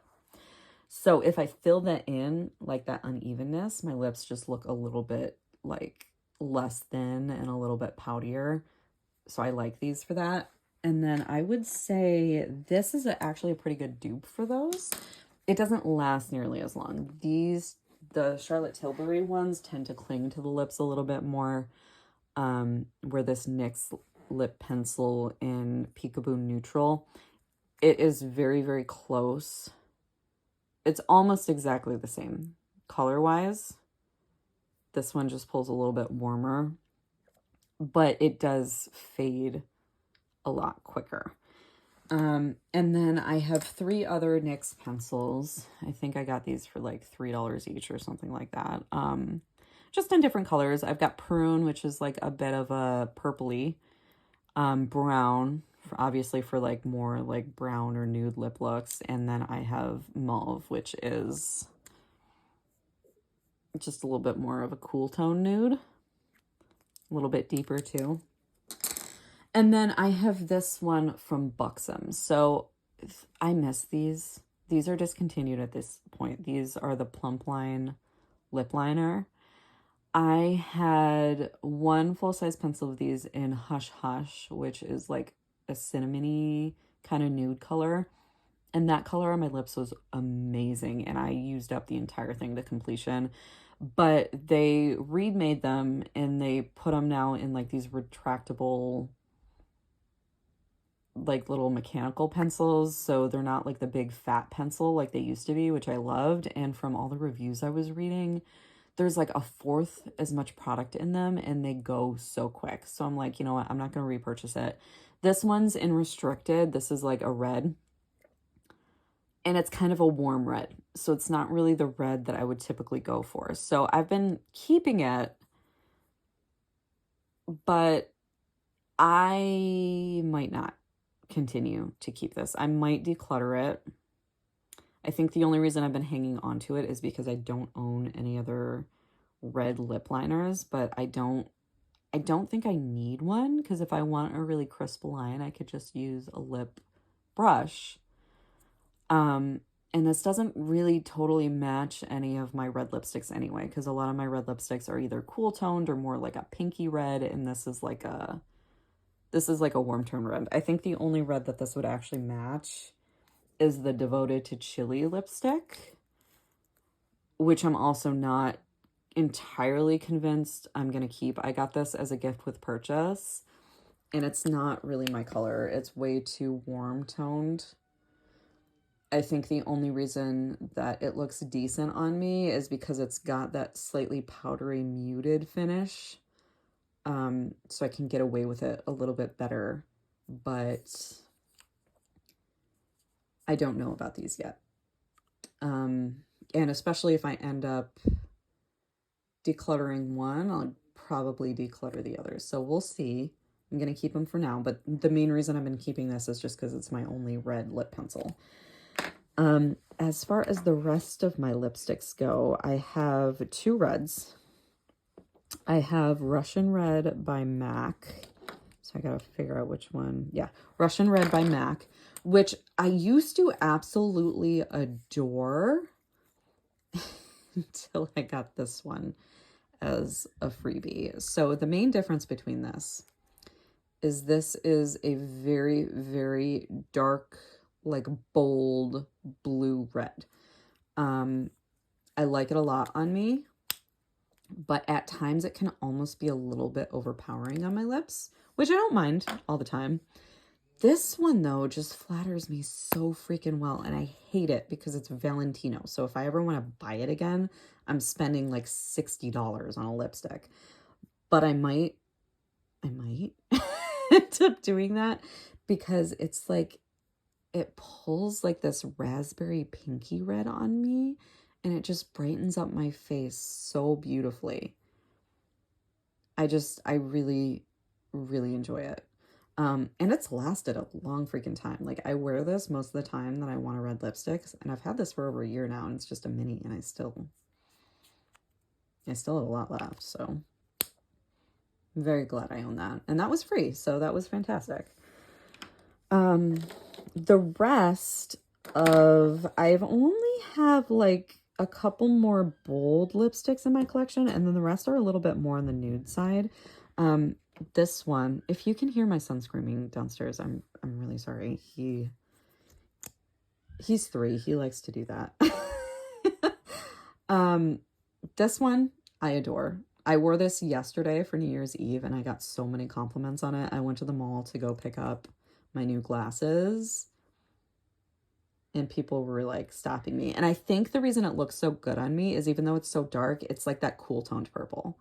So if I fill that in, like that unevenness, my lips just look a little bit like less thin and a little bit poutier. So I like these for that. And then I would say this is actually a pretty good dupe for those. It doesn't last nearly as long. The Charlotte Tilbury ones tend to cling to the lips a little bit more, where this NYX lip pencil in Peekaboo Neutral. It is very, very close. It's almost exactly the same color-wise. This one just pulls a little bit warmer, but it does fade a lot quicker. And then I have 3 other NYX pencils. I think I got these for like $3 each or something like that. Just in different colors. I've got Prune, which is like a bit of a purpley, brown, obviously for like more like brown or nude lip looks. And then I have Mauve, which is just a little bit more of a cool tone nude. A little bit deeper too. And then I have this one from Buxom. So I miss these. These are discontinued at this point. These are the Plump Line lip liner. I had one full-size pencil of these in Hush Hush, which is like a cinnamony kind of nude color. And that color on my lips was amazing. And I used up the entire thing to completion. But they remade them and they put them now in like these retractable, like little mechanical pencils. So they're not like the big fat pencil like they used to be, which I loved. And from all the reviews I was reading, there's like a fourth as much product in them and they go so quick. So I'm like, you know what? I'm not going to repurchase it. This one's in restricted. This is like a red. And it's kind of a warm red. So it's not really the red that I would typically go for. So I've been keeping it, but I might not continue to keep this. I might declutter it. I think the only reason I've been hanging on to it is because I don't own any other red lip liners, but I don't think I need one, because if I want a really crisp line, I could just use a lip brush. And this doesn't really totally match any of my red lipsticks anyway, because a lot of my red lipsticks are either cool toned or more like a pinky red, and this is like a warm tone red. I think the only red that this would actually match is the Devoted to Chili lipstick, which I'm also not entirely convinced I'm going to keep. I got this as a gift with purchase, and it's not really my color. It's way too warm toned. I think the only reason that it looks decent on me is because it's got that slightly powdery muted finish. So I can get away with it a little bit better, but I don't know about these yet. And especially if I end up decluttering one, I'll probably declutter the others. So we'll see. I'm going to keep them for now, but the main reason I've been keeping this is just because it's my only red lip pencil. As far as the rest of my lipsticks go, I have 2 reds. I have Russian Red by MAC. So I gotta figure out which one. Yeah, Russian Red by MAC, which I used to absolutely adore until I got this one as a freebie. So the main difference between this is a very, very dark, like bold blue red. I like it a lot on me, but at times it can almost be a little bit overpowering on my lips, which I don't mind all the time. This one though just flatters me so freaking well, and I hate it because it's Valentino. So if I ever want to buy it again, I'm spending like $60 on a lipstick. But I might end up doing that because it's like, it pulls like this raspberry pinky red on me, and it just brightens up my face so beautifully. I really, really enjoy it. And it's lasted a long freaking time. Like, I wear this most of the time that I want a red lipstick, and I've had this for over a year now, and it's just a mini, and I still have a lot left, so I'm very glad I own that. And that was free, so that was fantastic. The rest of, I've only have like a couple more bold lipsticks in my collection, and then the rest are a little bit more on the nude side. This one, if you can hear my son screaming downstairs, I'm really sorry. He's 3. He likes to do that. This one I adore. I wore this yesterday for New Year's Eve and I got so many compliments on it. I went to the mall to go pick up my new glasses and people were like stopping me. And I think the reason it looks so good on me is even though it's so dark, it's like that cool toned purple.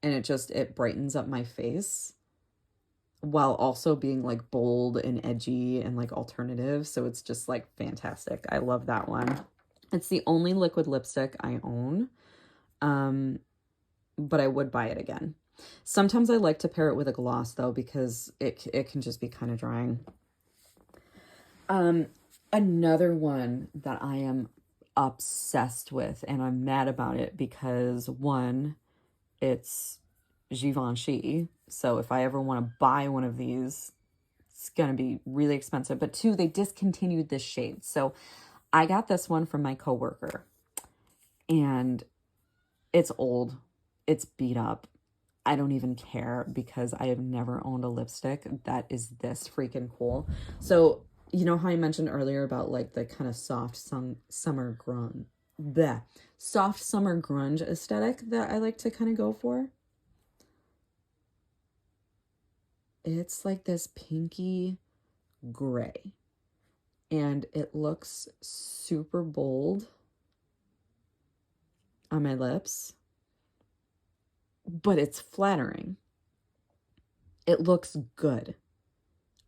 And it brightens up my face while also being like bold and edgy and like alternative. So it's just like fantastic. I love that one. It's the only liquid lipstick I own. But I would buy it again. Sometimes I like to pair it with a gloss though, because it can just be kind of drying. Another one that I am obsessed with, and I'm mad about it because one, it's Givenchy. So if I ever want to buy one of these, it's going to be really expensive. But two, they discontinued this shade. So I got this one from my coworker and it's old. It's beat up. I don't even care because I have never owned a lipstick that is this freaking cool. So, you know how I mentioned earlier about like the kind of soft summer grunge, the soft summer grunge aesthetic that I like to kind of go for? It's like this pinky gray and it looks super bold on my lips, but it's flattering. It looks good.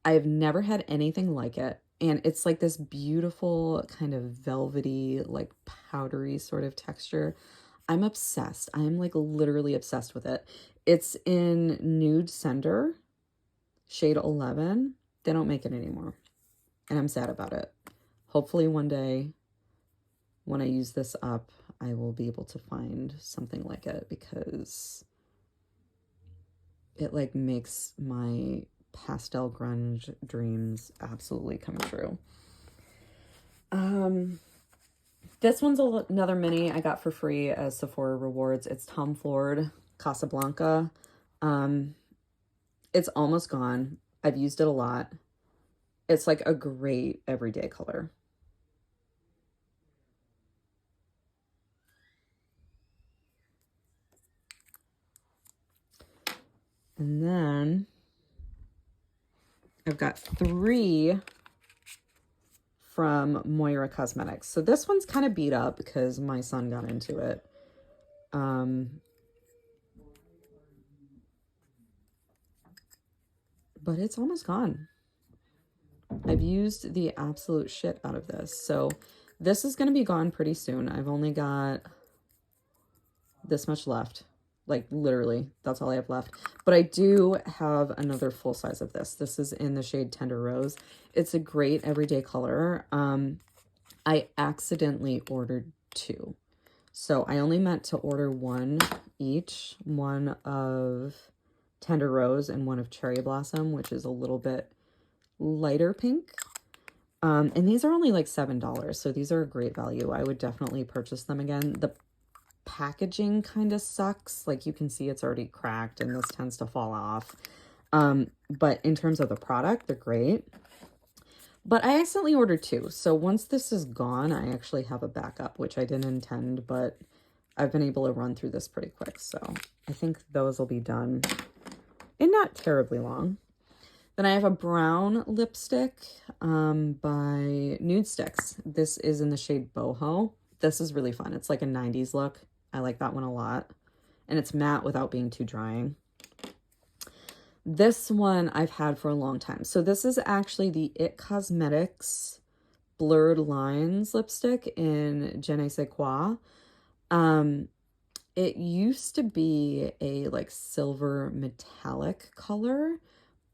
I've never had anything like it. And it's like this beautiful kind of velvety, like powdery sort of texture. I'm obsessed. I'm like literally obsessed with it. It's in Nude Cinder, shade 11. They don't make it anymore. And I'm sad about it. Hopefully one day when I use this up, I will be able to find something like it because it like makes my pastel grunge dreams absolutely come true. This one's another mini I got for free as Sephora rewards. It's Tom Ford Casablanca. It's almost gone. I've used it a lot. It's like a great everyday color. And then I've got 3 from Moira Cosmetics. So this one's kind of beat up because my son got into it. But it's almost gone. I've used the absolute shit out of this. So this is going to be gone pretty soon. I've only got this much left. Like literally, that's all I have left. But I do have another full size of this. This is in the shade Tender Rose. It's a great everyday color. I accidentally ordered 2. So I only meant to order 1 each. One of Tender Rose and one of Cherry Blossom, which is a little bit lighter pink. And these are only like $7. So these are a great value. I would definitely purchase them again. The packaging kind of sucks. Like you can see it's already cracked and this tends to fall off. But in terms of the product, they're great. But I accidentally ordered 2. So once this is gone, I actually have a backup, which I didn't intend, but I've been able to run through this pretty quick. So I think those will be done in not terribly long. Then I have a brown lipstick by Nude Sticks. This is in the shade Boho. This is really fun. It's like a 90s look. I like that one a lot. And it's matte without being too drying. This one I've had for a long time. So this is actually the It Cosmetics Blurred Lines lipstick in Je ne sais quoi. It used to be a like silver metallic color,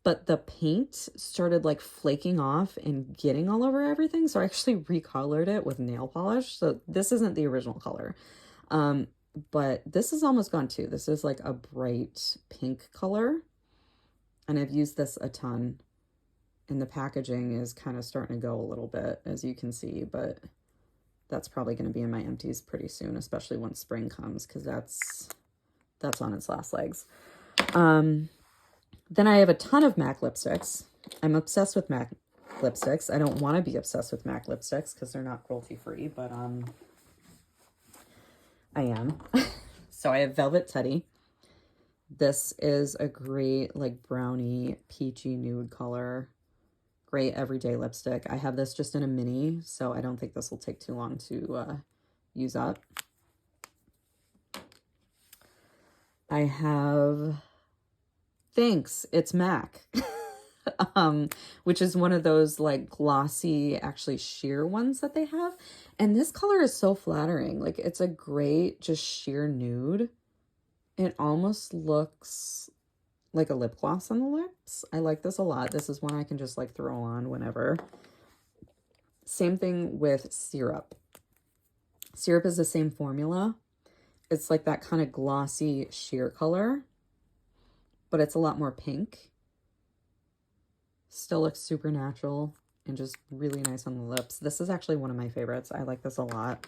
but the paint started like flaking off and getting all over everything. So I actually recolored it with nail polish. So this isn't the original color. But this is almost gone too. This is like a bright pink color. And I've used this a ton. And the packaging is kind of starting to go a little bit, as you can see, but that's probably going to be in my empties pretty soon, especially once spring comes, because that's on its last legs. Then I have a ton of MAC lipsticks. I'm obsessed with MAC lipsticks. I don't want to be obsessed with MAC lipsticks because they're not cruelty free, but I am. So I have Velvet Teddy. This is a great like brownie peachy nude color. Great everyday lipstick. I have this just in a mini, so I don't think this will take too long to use up. I have, thanks, it's MAC. Which is one of those like glossy, actually sheer ones that they have. And this color is so flattering. Like it's a great, just sheer nude. It almost looks like a lip gloss on the lips. I like this a lot. This is one I can just like throw on whenever. Same thing with Syrup. Syrup is the same formula. It's like that kind of glossy sheer color, but it's a lot more pink. Still looks super natural and just really nice on the lips. This is actually one of my favorites. I like this a lot.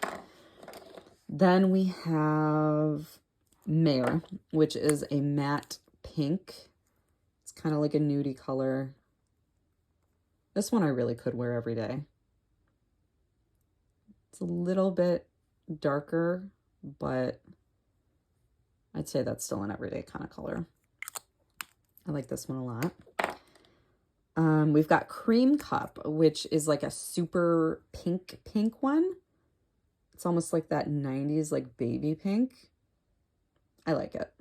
Then we have Mare, which is a matte pink. It's kind of like a nudie color. This one I really could wear every day. It's a little bit darker, but I'd say that's still an everyday kind of color. I like this one a lot. We've got Cream Cup, which is like a super pink one. It's almost like that 90s like baby pink. I like it.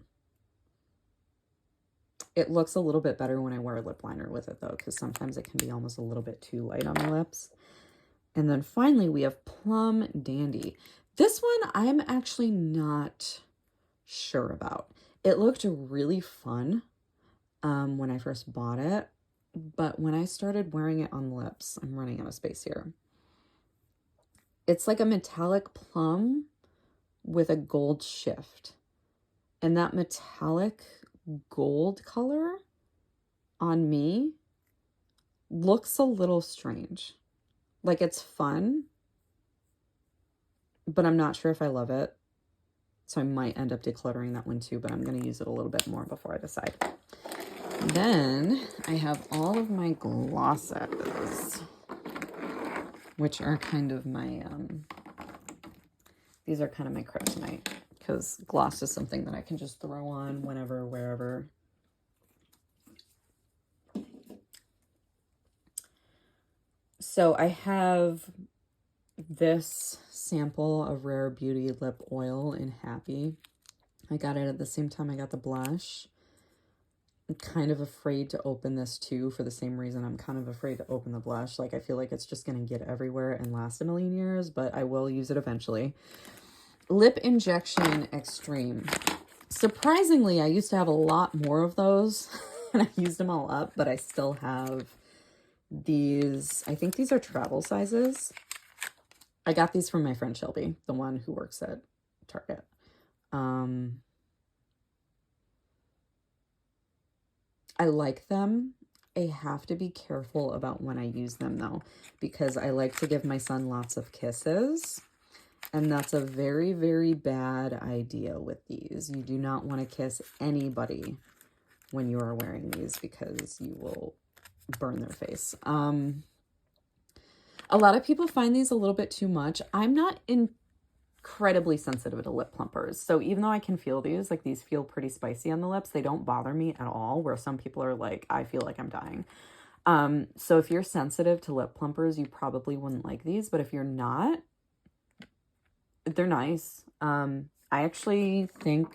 It looks a little bit better when I wear a lip liner with it though, because sometimes it can be almost a little bit too light on the lips. And then finally we have Plum Dandy. This one I'm actually not sure about. It looked really fun when I first bought it, but when I started wearing it on lips, I'm running out of space here. It's like a metallic plum with a gold shift. And that metallic gold color on me looks a little strange. Like it's fun, but I'm not sure if I love it. So I might end up decluttering that one too, but I'm going to use it a little bit more before I decide. Then I have all of my glosses, which are kind of my, these are kind of my kryptonite, because gloss is something that I can just throw on whenever, wherever. So I have this sample of Rare Beauty lip oil in Happy. I got it at the same time I got the blush. I'm kind of afraid to open this too, for the same reason I'm kind of afraid to open the blush. Like I feel like it's just going to get everywhere and last a million years, but I will use it eventually. Lip Injection Extreme. Surprisingly, I used to have a lot more of those and I used them all up, but I still have these. I think these are travel sizes. I got these from my friend Shelby, the one who works at Target. I like them. I have to be careful about when I use them though, because I like to give my son lots of kisses. And that's a very, very bad idea with these. You do not want to kiss anybody when you are wearing these because you will burn their face. A lot of people find these a little bit too much. I'm not incredibly sensitive to lip plumpers. So even though I can feel these, like these feel pretty spicy on the lips, they don't bother me at all, where some people are like, I feel like I'm dying. So if you're sensitive to lip plumpers, you probably wouldn't like these, but if you're not, they're nice. I actually think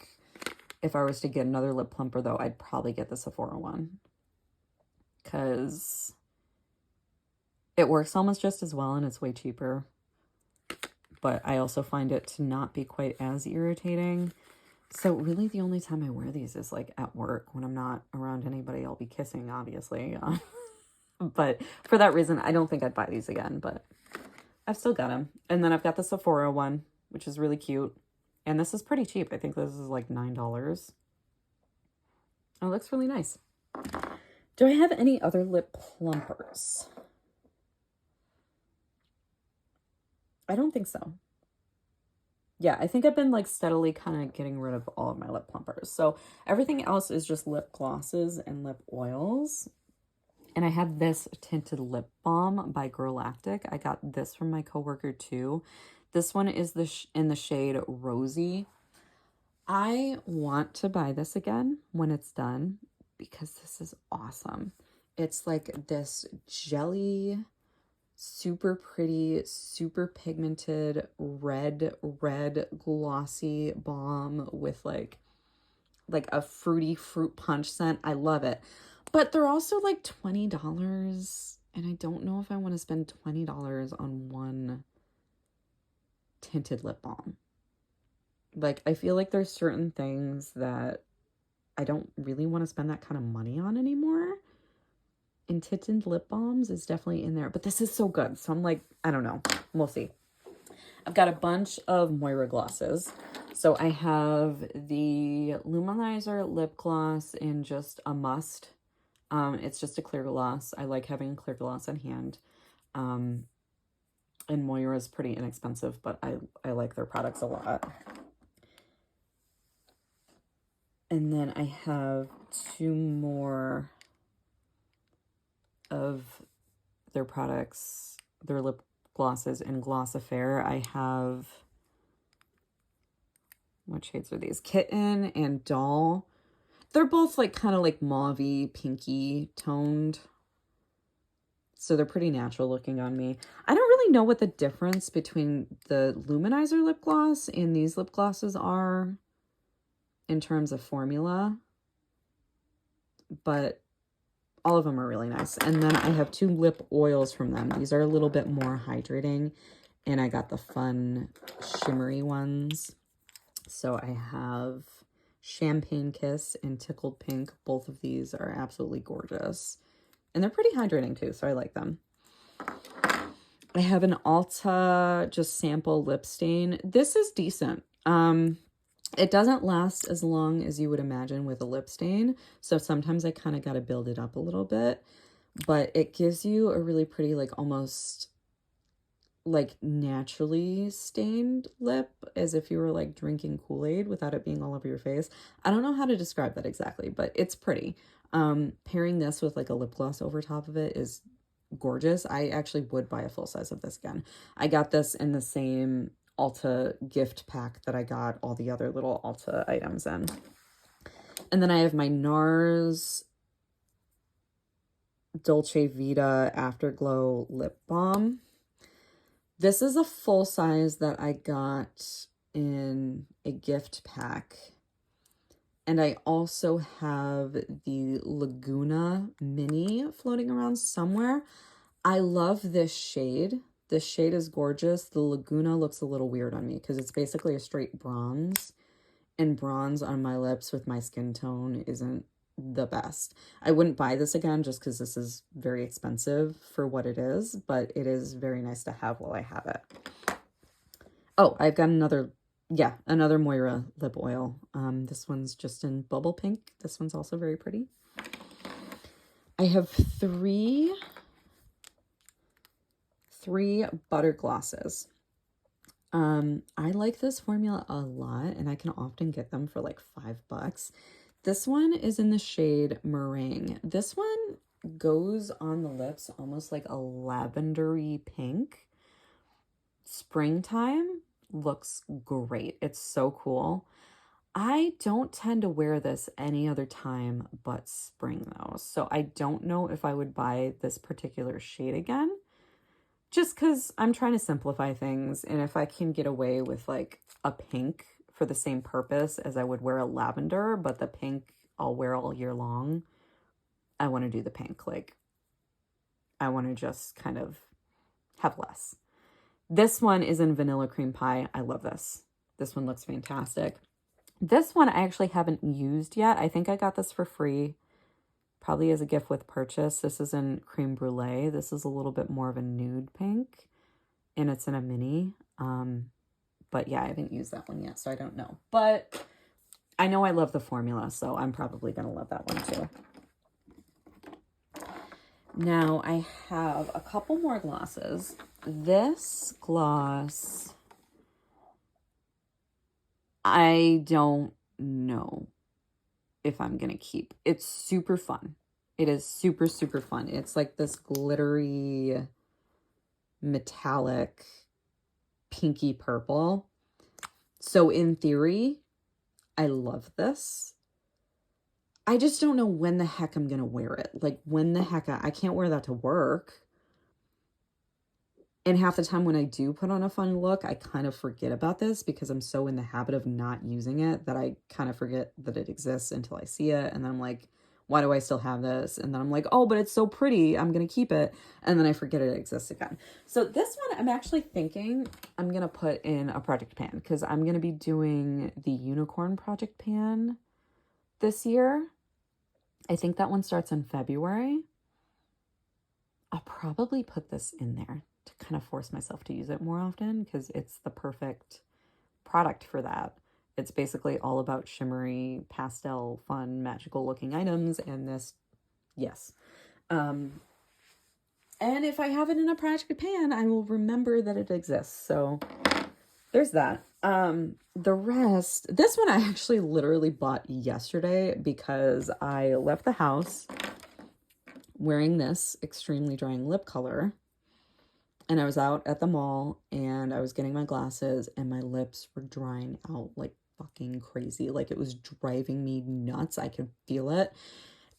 if I was to get another lip plumper though, I'd probably get the Sephora one, because it works almost just as well and it's way cheaper. But I also find it to not be quite as irritating. So really the only time I wear these is like at work when I'm not around anybody I'll be kissing, obviously. But for that reason, I don't think I'd buy these again, but I've still got them. And then I've got the Sephora one, which is really cute. And this is pretty cheap. I think this is like $9. Oh, it looks really nice. Do I have any other lip plumpers? I don't think so. Yeah, I think I've been like steadily kind of getting rid of all of my lip plumpers. So everything else is just lip glosses and lip oils. And I have this tinted lip balm by Girlactic. I got this from my coworker too. This one is in the shade Rosy. I want to buy this again when it's done because this is awesome. It's like this jelly, super pretty, super pigmented, red glossy balm with like a fruity fruit punch scent. I love it. But they're also like $20, and I don't know if I want to spend $20 on one tinted lip balm. Like, I feel like there's certain things that I don't really want to spend that kind of money on anymore. And tinted lip balms is definitely in there. But this is so good. So I'm like, I don't know. We'll see. I've got a bunch of Moira glosses. So I have the Luminizer lip gloss in just a must. It's just a clear gloss. I like having clear gloss on hand. And Moira is pretty inexpensive, but I like their products a lot. And then I have two more of their products, their lip glosses in Gloss Affair. I have, what shades are these? Kitten and Doll. They're both like kind of like mauvey, pinky toned. So they're pretty natural looking on me. I don't really know what the difference between the Luminizer lip gloss and these lip glosses are in terms of formula, but all of them are really nice. And then I have two lip oils from them. These are a little bit more hydrating, and I got the fun shimmery ones. So I have Champagne Kiss and Tickled Pink. Both of these are absolutely gorgeous. And they're pretty hydrating too, so I like them. I have an Ulta just sample lip stain. This is decent. It doesn't last as long as you would imagine with a lip stain. So sometimes I kind of got to build it up a little bit. But it gives you a really pretty, like almost like naturally stained lip, as if you were like drinking Kool-Aid without it being all over your face. I don't know how to describe that exactly, but it's pretty. Pairing this with like a lip gloss over top of it is gorgeous. I actually would buy a full size of this again. I got this in the same Ulta gift pack that I got all the other little Ulta items in. And then I have my NARS Dolce Vita Afterglow Lip Balm. This is a full size that I got in a gift pack. And I also have the Laguna Mini floating around somewhere. I love this shade. This shade is gorgeous. The Laguna looks a little weird on me because it's basically a straight bronze. And bronze on my lips with my skin tone isn't the best. I wouldn't buy this again just because this is very expensive for what it is. But it is very nice to have while I have it. Oh, I've got another Moira lip oil. This one's just in Bubble Pink. This one's also very pretty. I have three butter glosses. I like this formula a lot, and I can often get them for like $5. This one is in the shade Meringue. This one goes on the lips almost like a lavendery pink. Springtime looks great. It's so cool. I don't tend to wear this any other time but spring though. So I don't know if I would buy this particular shade again. Just because I'm trying to simplify things, and if I can get away with like a pink for the same purpose as I would wear a lavender, but the pink I'll wear all year long, I want to do the pink. Like, I want to just kind of have less. This one is in Vanilla Cream Pie. I love this. This one looks fantastic. This one I actually haven't used yet. I think I got this for free, probably as a gift with purchase. This is in Creme Brulee. This is a little bit more of a nude pink, and it's in a mini. But yeah, I haven't used that one yet, so I don't know. But I know I love the formula, so I'm probably going to love that one too. Now I have a couple more glosses. This gloss, I don't know if I'm going to keep. It's super fun. It is super, super fun. It's like this glittery, metallic, pinky purple. So in theory, I love this. I just don't know when the heck I'm going to wear it. Like, when the heck I can't wear that to work. And half the time when I do put on a fun look, I kind of forget about this because I'm so in the habit of not using it that I kind of forget that it exists until I see it. And then I'm like, why do I still have this? And then I'm like, oh, but it's so pretty, I'm going to keep it. And then I forget it exists again. So this one, I'm actually thinking I'm going to put in a project pan because I'm going to be doing the unicorn project pan this year. I think that one starts in February. I'll probably put this in there to kind of force myself to use it more often because it's the perfect product for that. It's basically all about shimmery, pastel, fun, magical looking items. And this, yes. And if I have it in a project pan, I will remember that it exists. So there's that. The rest, this one I actually literally bought yesterday because I left the house wearing this extremely drying lip color. And I was out at the mall and I was getting my glasses and my lips were drying out like fucking crazy. Like, it was driving me nuts. I could feel it.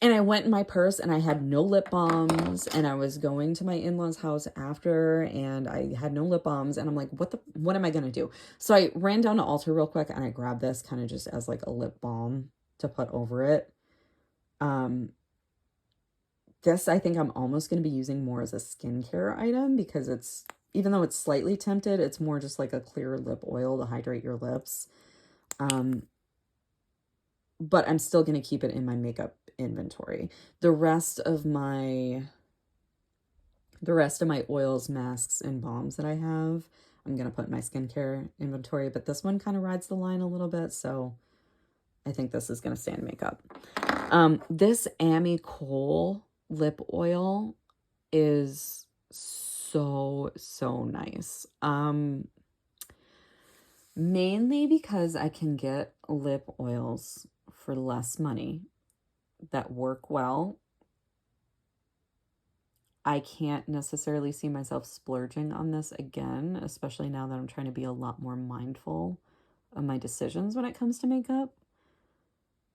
And I went in my purse and I had no lip balms, and I was going to my in-laws' house after and I had no lip balms, and I'm like, what am I going to do? So I ran down to Ulta real quick and I grabbed this kind of just as like a lip balm to put over it. This I think I'm almost going to be using more as a skincare item because it's, even though it's slightly tinted, it's more just like a clear lip oil to hydrate your lips. But I'm still going to keep it in my makeup inventory. The rest of my oils, masks, and balms that I have, I'm going to put in my skincare inventory. But this one kind of rides the line a little bit, so I think this is going to stay in makeup. This Amy Cole lip oil is so nice. Mainly because I can get lip oils for less money that work well. I can't necessarily see myself splurging on this again, especially now that I'm trying to be a lot more mindful of my decisions when it comes to makeup.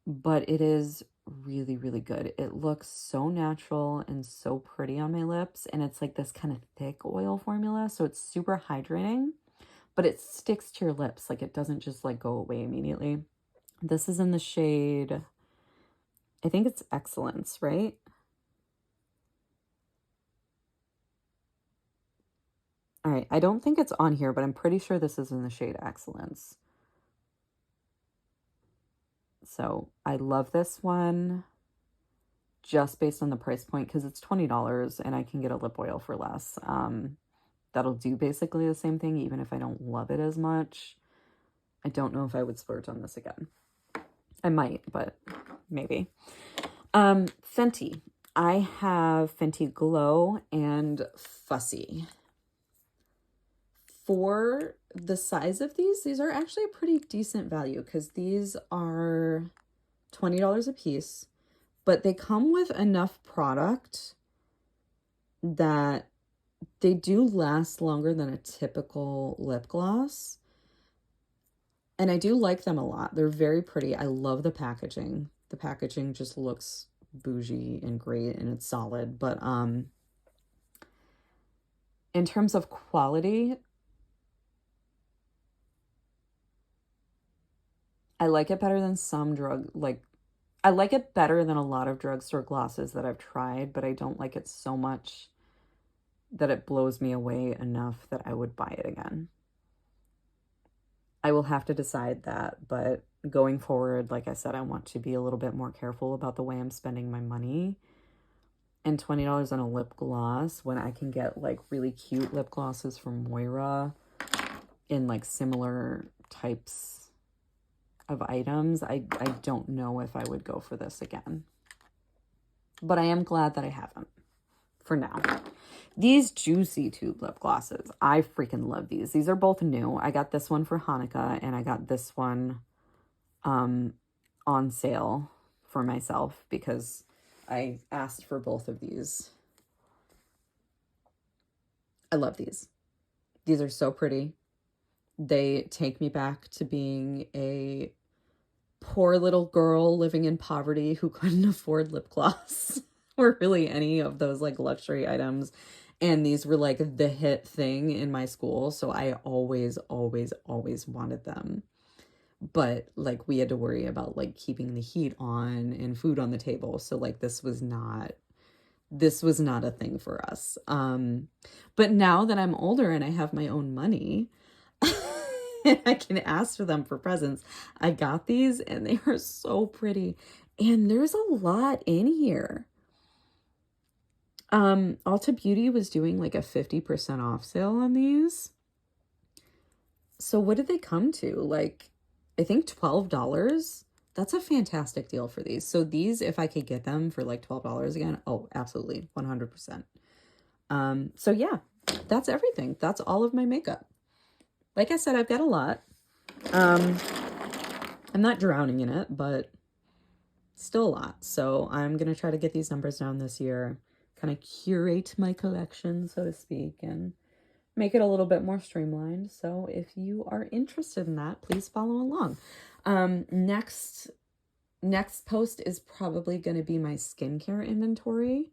But it is really, really good. It looks so natural and so pretty on my lips. And it's like this kind of thick oil formula. So it's super hydrating, but it sticks to your lips. Like, it doesn't just like go away immediately. This is in the shade, I think it's Excellence, right? All right. I don't think it's on here, but I'm pretty sure this is in the shade Excellence. So I love this one just based on the price point because it's $20 and I can get a lip oil for less. That'll do basically the same thing, even if I don't love it as much. I don't know if I would splurge on this again. I might, but maybe. Fenty. I have Fenty Glow and Fussy. For the size of these are actually a pretty decent value because these are $20 a piece, but they come with enough product that they do last longer than a typical lip gloss. And I do like them a lot. They're very pretty. I love the packaging. The packaging just looks bougie and great, and it's solid. But in terms of quality, I like it better than some I like it better than a lot of drugstore glosses that I've tried, but I don't like it so much that it blows me away enough that I would buy it again. I will have to decide that, but going forward, like I said, I want to be a little bit more careful about the way I'm spending my money. And $20 on a lip gloss when I can get like really cute lip glosses from Moira in like similar types of items, I don't know if I would go for this again. But I am glad that I haven't for now. These Juicy Tube lip glosses, I freaking love these. These are both new. I got this one for Hanukkah and I got this one on sale for myself because I asked for both of these. I love these. These are so pretty. They take me back to being a poor little girl living in poverty who couldn't afford lip gloss or really any of those like luxury items. And these were like the hit thing in my school. So I always, always, always wanted them. But like we had to worry about like keeping the heat on and food on the table. So like this was not a thing for us. But now that I'm older and I have my own money, and I can ask for them for presents, I got these and they are so pretty. And there's a lot in here. Ulta Beauty was doing like a 50% off sale on these. So what did they come to? Like, I think $12. That's a fantastic deal for these. So these, if I could get them for like $12 again, oh, absolutely, 100%. So yeah, that's everything. That's all of my makeup. Like I said, I've got a lot. I'm not drowning in it, but still a lot. So I'm going to try to get these numbers down this year, kind of curate my collection, so to speak, and make it a little bit more streamlined. So if you are interested in that, please follow along. Next post is probably going to be my skincare inventory,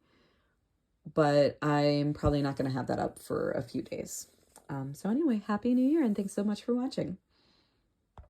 but I'm probably not going to have that up for a few days. So anyway, Happy New Year and thanks so much for watching.